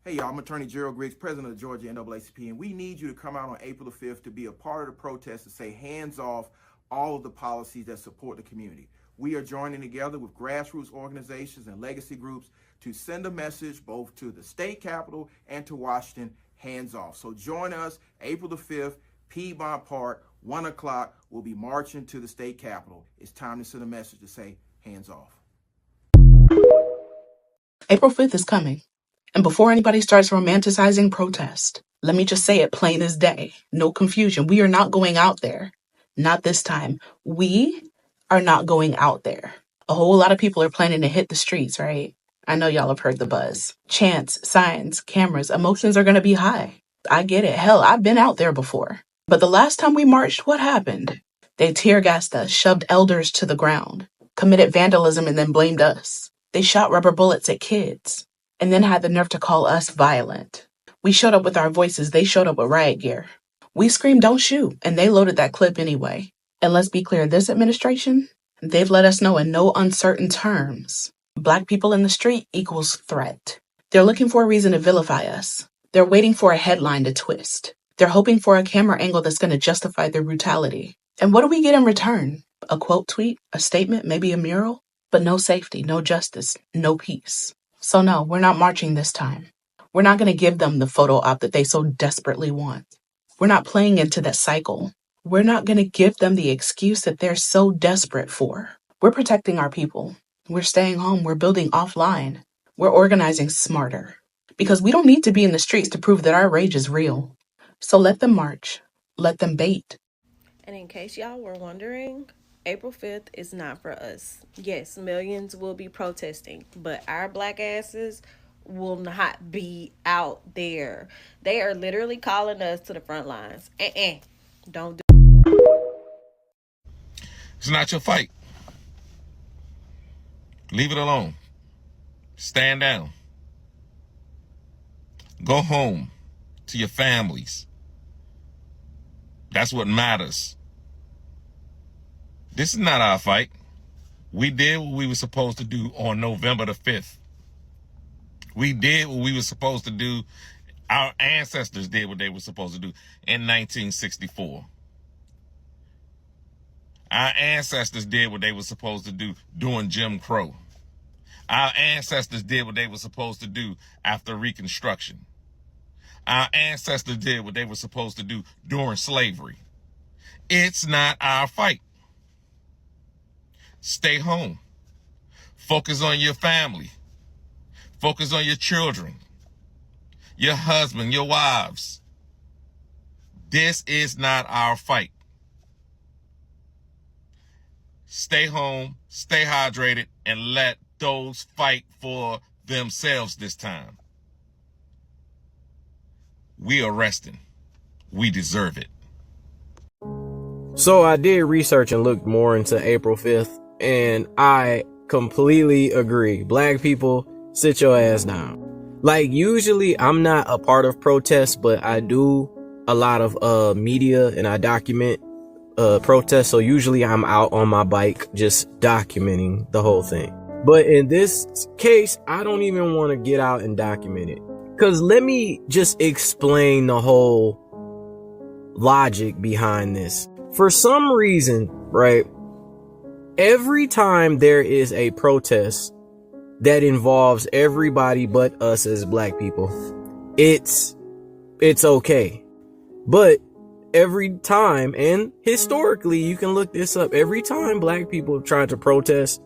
Hey, y'all, I'm Attorney Gerald Griggs, President of the Georgia NAACP, and we need you to come out on April the 5th to be a part of the protest to say hands off all of the policies that support the community. We are joining together with grassroots organizations and legacy groups to send a message both to the state capitol and to Washington, hands off. So join us April the 5th, Piedmont Park, 1 o'clock. We'll be marching to the state capitol. It's time to send a message to say hands off. April 5th is coming. And before anybody starts romanticizing protest, let me just say it plain as day. No confusion. We are not going out there. Not this time. We are not going out there. A whole lot of people are planning to hit the streets, right? I know y'all have heard the buzz. Chants, signs, cameras, emotions are going to be high. I get it. Hell, I've been out there before. But the last time we marched, what happened? They tear gassed us, shoved elders to the ground, committed vandalism, and then blamed us. They shot rubber bullets at kids, and then had the nerve to call us violent. We showed up with our voices. They showed up with riot gear. We screamed, "Don't shoot," and they loaded that clip anyway. And let's be clear, this administration, they've let us know in no uncertain terms, Black people in the street equals threat. They're looking for a reason to vilify us. They're waiting for a headline to twist. They're hoping for a camera angle that's going to justify their brutality. And what do we get in return? A quote tweet, a statement, maybe a mural? But no safety, no justice, no peace. So no, we're not marching this time. We're not going to give them the photo op that they so desperately want. We're not playing into that cycle. We're not going to give them the excuse that they're so desperate for. We're protecting our people. We're staying home. We're building offline. We're organizing smarter. Because we don't need to be in the streets to prove that our rage is real. So let them march. Let them bait. And in case y'all were wondering, April 5th is not for us. Yes, millions will be protesting, but our black asses will not be out there. They are literally calling us to the front lines. Don't do It's not your fight. Leave it alone. Stand down. Go home to your families. That's what matters. This is not our fight. We did what we were supposed to do on November the 5th. We did what we were supposed to do. Our ancestors did what they were supposed to do in 1964. Our ancestors did what they were supposed to do during Jim Crow. Our ancestors did what they were supposed to do after Reconstruction. Our ancestors did what they were supposed to do during slavery. It's not our fight. Stay home. Focus on your family. Focus on your children, your husband, your wives. This is not our fight. Stay home, stay hydrated, and let those fight for themselves this time. We are resting. We deserve it. So I did research and looked more into April 5th, and I completely agree. Black people, sit your ass down. Like, usually I'm not a part of protests, but I do a lot of media and I document protests. So usually I'm out on my bike just documenting the whole thing. But in this case, I don't even want to get out and document it. Cause let me just explain the whole logic behind this. For some reason, right, every time there is a protest that involves everybody but us as black people, it's okay. But every time, and historically, you can look this up, every time black people have tried to protest,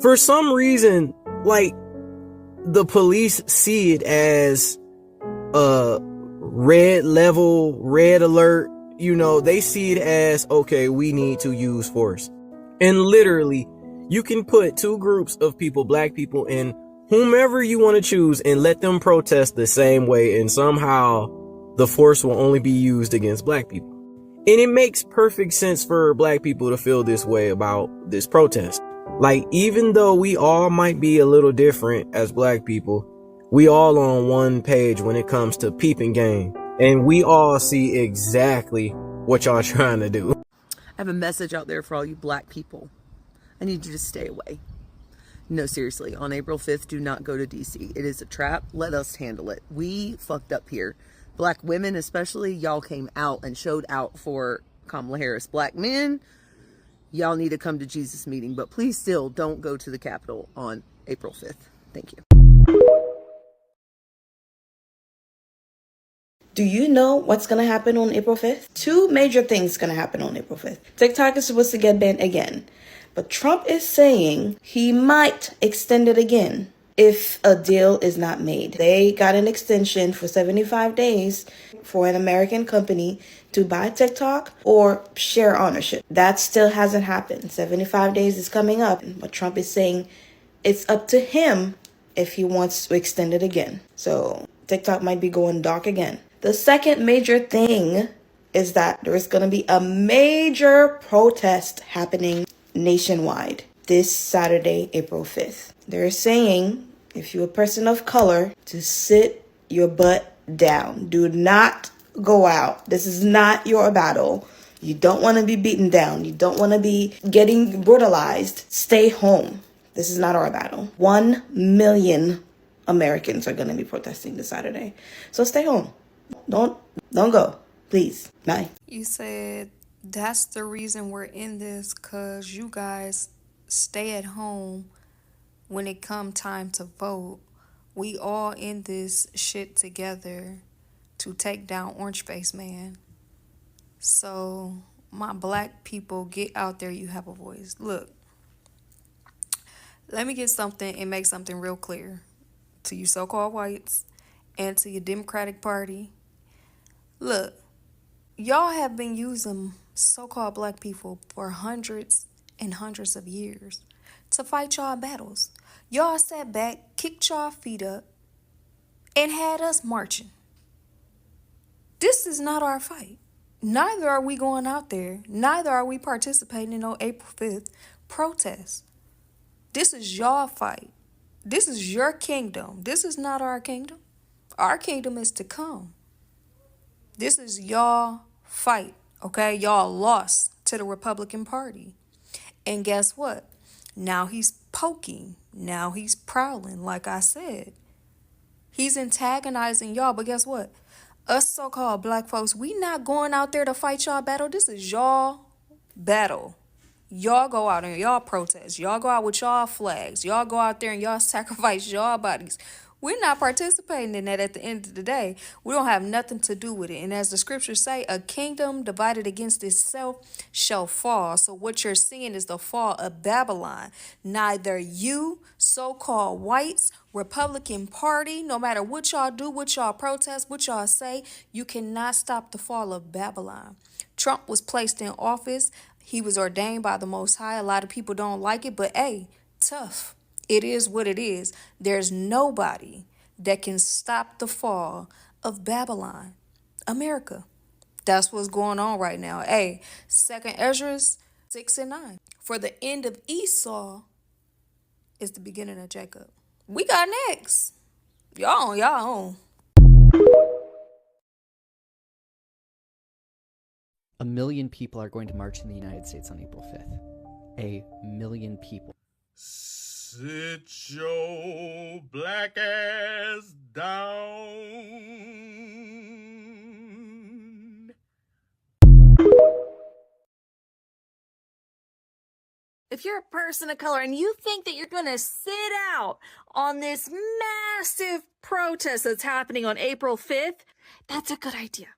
for some reason, like, the police see it as a red level, red alert. You know, they see it as, okay, we need to use force. And literally, you can put two groups of people, black people, and whomever you want to choose, and let them protest the same way, and somehow the force will only be used against black people. And it makes perfect sense for black people to feel this way about this protest. Like, even though we all might be a little different as black people, we all on one page when it comes to peeping game. And we all see exactly what y'all trying to do. I have a message out there for all you black people. I need you to stay away. No, seriously, on April 5th, do not go to DC. It is a trap. Let us handle it. We fucked up here. Black women especially, y'all came out and showed out for Kamala Harris. Black men, y'all need to come to Jesus meeting, but please still don't go to the Capitol on April 5th. Thank you. Do you know what's going to happen on April 5th? Two major things going to happen on April 5th. TikTok is supposed to get banned again, but Trump is saying he might extend it again if a deal is not made. They got an extension for 75 days for an American company to buy TikTok or share ownership. That still hasn't happened. 75 days is coming up, but Trump is saying it's up to him if he wants to extend it again. So TikTok might be going dark again. The second major thing is that there's going to be a major protest happening nationwide this Saturday, April 5th. They're saying if you're a person of color to sit your butt down. Do not go out. This is not your battle. You don't want to be beaten down. You don't want to be getting brutalized. Stay home. This is not our battle. 1 million Americans are going to be protesting this Saturday. So stay home. Don't go, please. Bye. You said that's the reason we're in this, because you guys stay at home when it come time to vote. We all in this shit together to take down Orange Face Man. So my black people, get out there. You have a voice. Look, let me get something and make something real clear to you so-called whites and to your Democratic Party. Look, y'all have been using so-called black people for hundreds and hundreds of years to fight y'all battles. Y'all sat back, kicked y'all feet up, and had us marching. This is not our fight. Neither are we going out there. Neither are we participating in no April 5th protest. This is y'all fight. This is your kingdom. This is not our kingdom. Our kingdom is to come. This is y'all fight, okay? Y'all lost to the Republican Party. And guess what? Now he's poking. Now he's prowling, like I said. He's antagonizing y'all, but guess what? Us so-called black folks, we not going out there to fight y'all battle. This is y'all battle. Y'all go out and y'all protest. Y'all go out with y'all flags. Y'all go out there and y'all sacrifice y'all bodies. We're not participating in that at the end of the day. We don't have nothing to do with it. And as the scriptures say, a kingdom divided against itself shall fall. So what you're seeing is the fall of Babylon. Neither you, so-called whites, Republican Party, no matter what y'all do, what y'all protest, what y'all say, you cannot stop the fall of Babylon. Trump was placed in office. He was ordained by the Most High. A lot of people don't like it, but hey, tough. It is what it is. There's nobody that can stop the fall of Babylon. America. That's what's going on right now. Hey, 2nd Ezra 6 and 9. For the end of Esau is the beginning of Jacob. We got next. Y'all on y'all own. A million people are going to march in the United States on April 5th. A million people. Sit your black ass down. If you're a person of color and you think that you're going to sit out on this massive protest that's happening on April 5th, that's a good idea.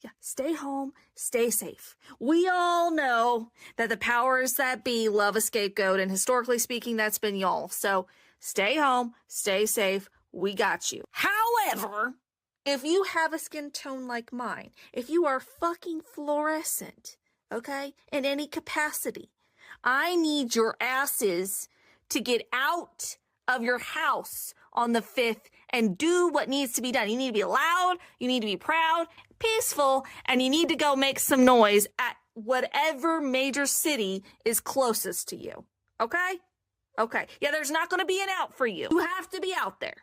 Yeah, stay home, stay safe. We all know that the powers that be love a scapegoat, and historically speaking, that's been y'all. So stay home, stay safe. We got you. However, if you have a skin tone like mine, if you are fucking fluorescent, okay, in any capacity, I need your asses to get out of your house on the 5th and do what needs to be done. You need to be loud, you need to be proud, peaceful, and you need to go make some noise at whatever major city is closest to you. Okay? Okay. Yeah, there's not going to be an out for you. You have to be out there.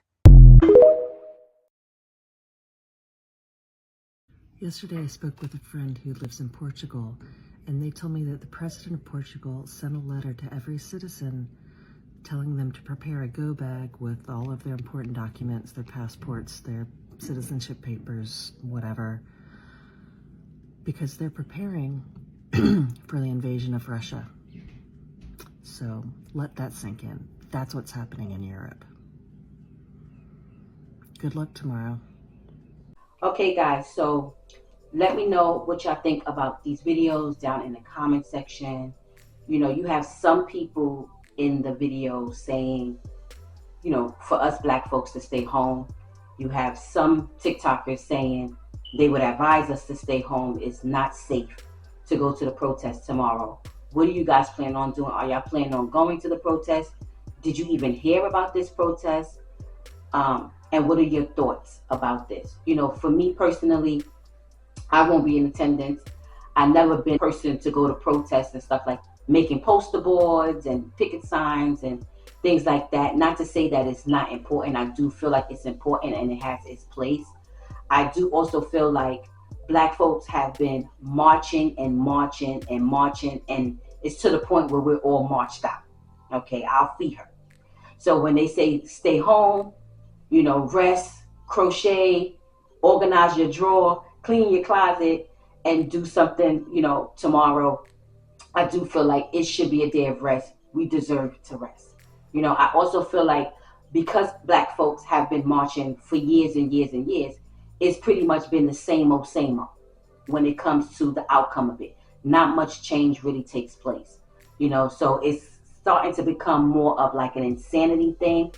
Yesterday I spoke with a friend who lives in Portugal, and they told me that the president of Portugal sent a letter to every citizen telling them to prepare a go bag with all of their important documents, their passports, their citizenship papers, whatever, because they're preparing for the invasion of Russia. So let that sink in. That's what's happening in Europe. Good luck tomorrow. Okay, guys, so let me know what y'all think about these videos down in the comment section. You know, you have some people in the video saying, you know, for us black folks to stay home. You have some TikTokers saying they would advise us to stay home. It's not safe to go to the protest tomorrow. What do you guys plan on doing? Are y'all planning on going to the protest? Did you even hear about this protest? And what are your thoughts about this? You know, for me personally, I won't be in attendance. I've never been a person to go to protests and stuff like making poster boards and picket signs and things like that. Not to say that it's not important. I do feel like it's important and it has its place. I do also feel like black folks have been marching and marching and marching, and it's to the point where we're all marched out. Okay, I'll fee her. So when they say stay home, you know, rest, crochet, organize your drawer, clean your closet, and do something, you know, tomorrow, I do feel like it should be a day of rest. We deserve to rest. You know, I also feel like because black folks have been marching for years and years and years, it's pretty much been the same old when it comes to the outcome of it. Not much change really takes place, you know, so it's starting to become more of like an insanity thing,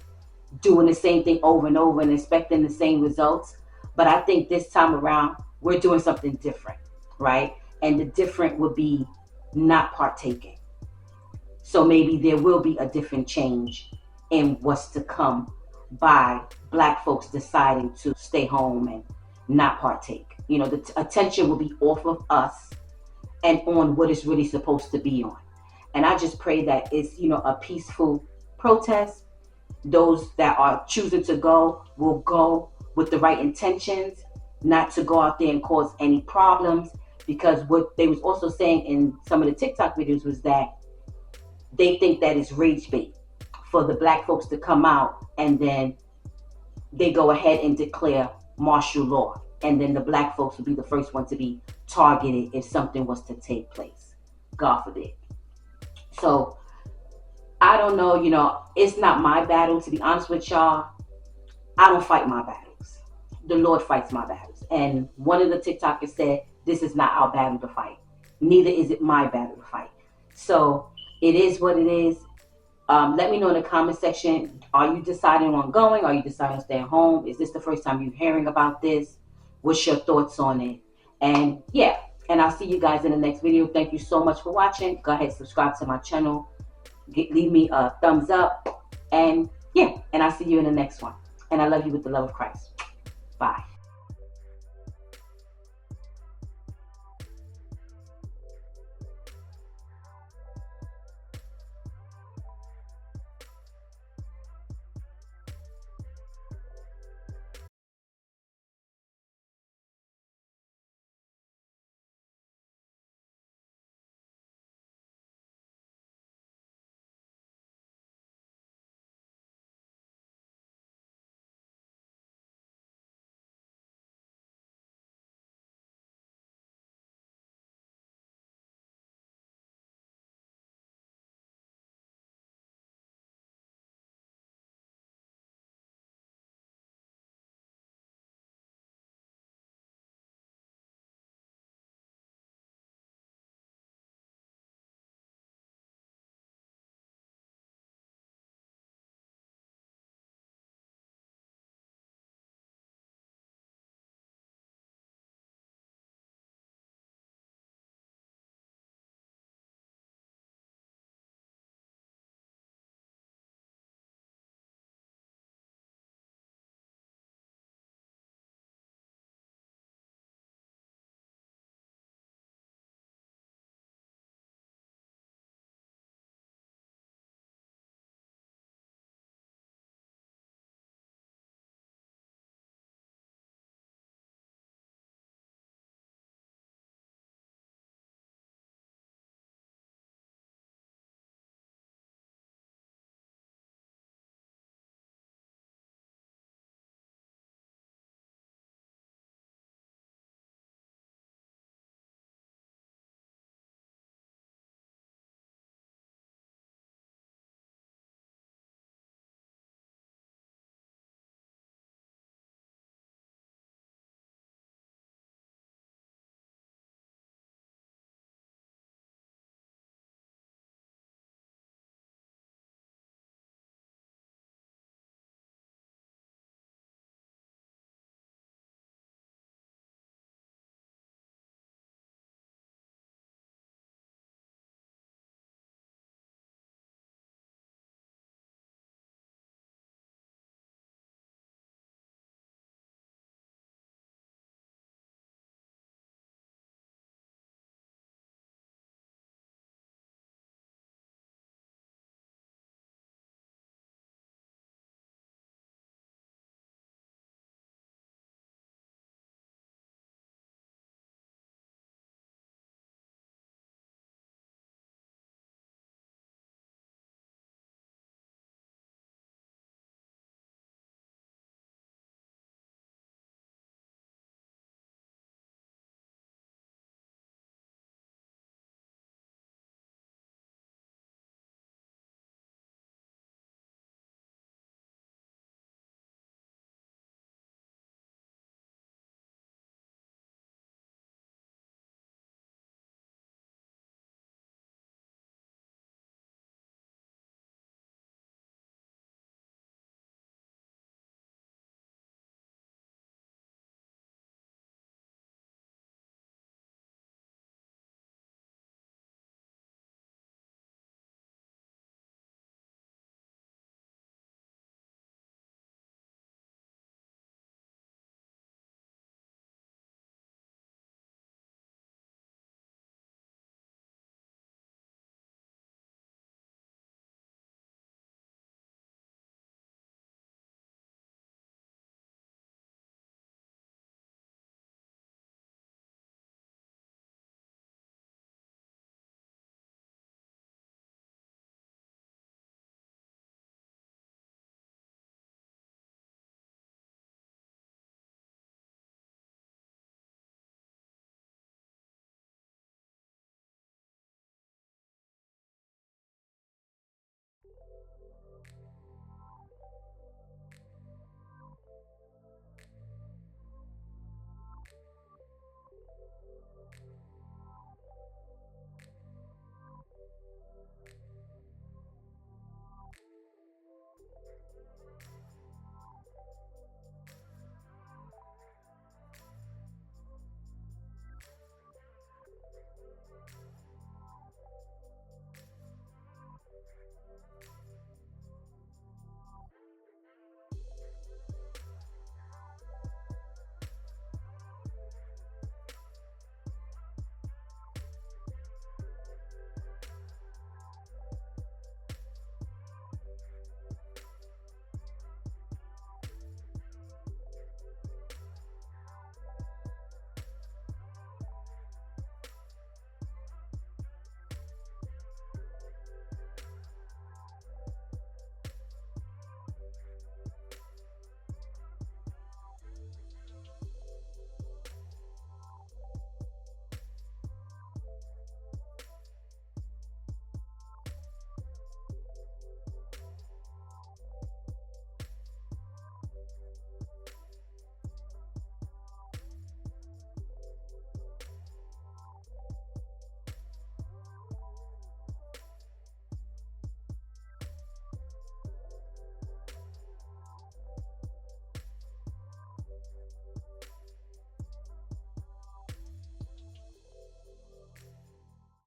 doing the same thing over and over and expecting the same results. But I think this time around, we're doing something different, right? And the different would be not partaking. So maybe there will be a different change in what's to come by black folks deciding to stay home and not partake. You know, the attention will be off of us and on what it's really supposed to be on. And I just pray that it's, you know, a peaceful protest. Those that are choosing to go will go with the right intentions, not to go out there and cause any problems. Because what they was also saying in some of the TikTok videos was that they think that it's rage bait for the black folks to come out and then they go ahead and declare martial law. And then the black folks will be the first one to be targeted if something was to take place. God forbid. So I don't know, you know, it's not my battle, to be honest with y'all. I don't fight my battles. The Lord fights my battles. And one of the TikTokers said, this is not our battle to fight. Neither is it my battle to fight. So it is what it is. Let me know in the comment section. Are you deciding on going? Are you deciding on staying home? Is this the first time you're hearing about this? What's your thoughts on it? And yeah, and I'll see you guys in the next video. Thank you so much for watching. Go ahead, subscribe to my channel. Leave me a thumbs up. And yeah, and I'll see you in the next one. And I love you with the love of Christ. Bye.